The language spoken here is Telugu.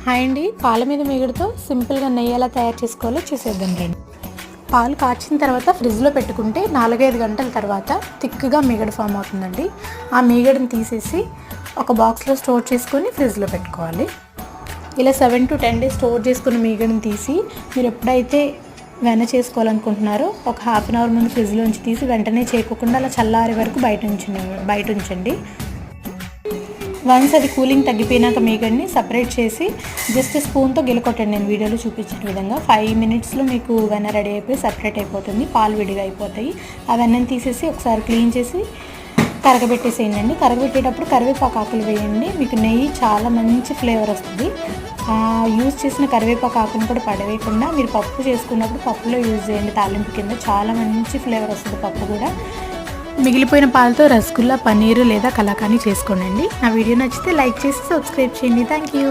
హాయ్ అండి, పాల మీద మీగడతో సింపుల్గా నెయ్యి ఎలా తయారు చేసుకోవాలో చూసేద్దాం రండి. పాలు కాచిన తర్వాత ఫ్రిడ్జ్లో పెట్టుకుంటే 4-5 గంటల తర్వాత థిక్గా మీగడ ఫామ్ అవుతుందండి. ఆ మీగడని తీసేసి ఒక బాక్స్లో స్టోర్ చేసుకొని ఫ్రిడ్జ్లో పెట్టుకోవాలి. ఇలా 7 to 10 days స్టోర్ చేసుకున్న మీగడని తీసి మీరు ఎప్పుడైతే వెన్న చేసుకోవాలనుకుంటున్నారో ఒక హాఫ్ అన్ అవర్ ముందు ఫ్రిడ్జ్లోంచి తీసి వెంటనే చేయకుండా అలా చల్లారే వరకు బయట ఉంచండి. వన్స్ అది కూలింగ్ తగ్గిపోయినాక మీగడ్ని సపరేట్ చేసి జస్ట్ స్పూన్తో గిలకొట్టండి. నేను వీడియోలో చూపించిన విధంగా 5 minutesలో మీకు వెన్న రెడీ అయిపోయి సపరేట్ అయిపోతుంది. పాలు విడిగా అయిపోతాయి. ఆ వెన్నని తీసేసి ఒకసారి క్లీన్ చేసి కరగబెట్టేసేయండి. కరగబెట్టేటప్పుడు కరివేపాకు ఆకులు వేయండి. మీకు నెయ్యి చాలా మంచి ఫ్లేవర్ వస్తుంది. యూజ్ చేసిన కరివేపాకు ఆకును కూడా పడవేయకుండా మీరు పప్పు చేసుకున్నప్పుడు పప్పులో యూజ్ చేయండి. తాలింపు కింద చాలా మంచి ఫ్లేవర్ వస్తుంది పప్పు కూడా. మిగిలిపోయిన పాలతో రసగుల్లా, పన్నీరు లేదా కలాకానీ చేసుకోండి. నా వీడియో నచ్చితే లైక్ చేసి సబ్స్క్రైబ్ చేయండి. Thank you.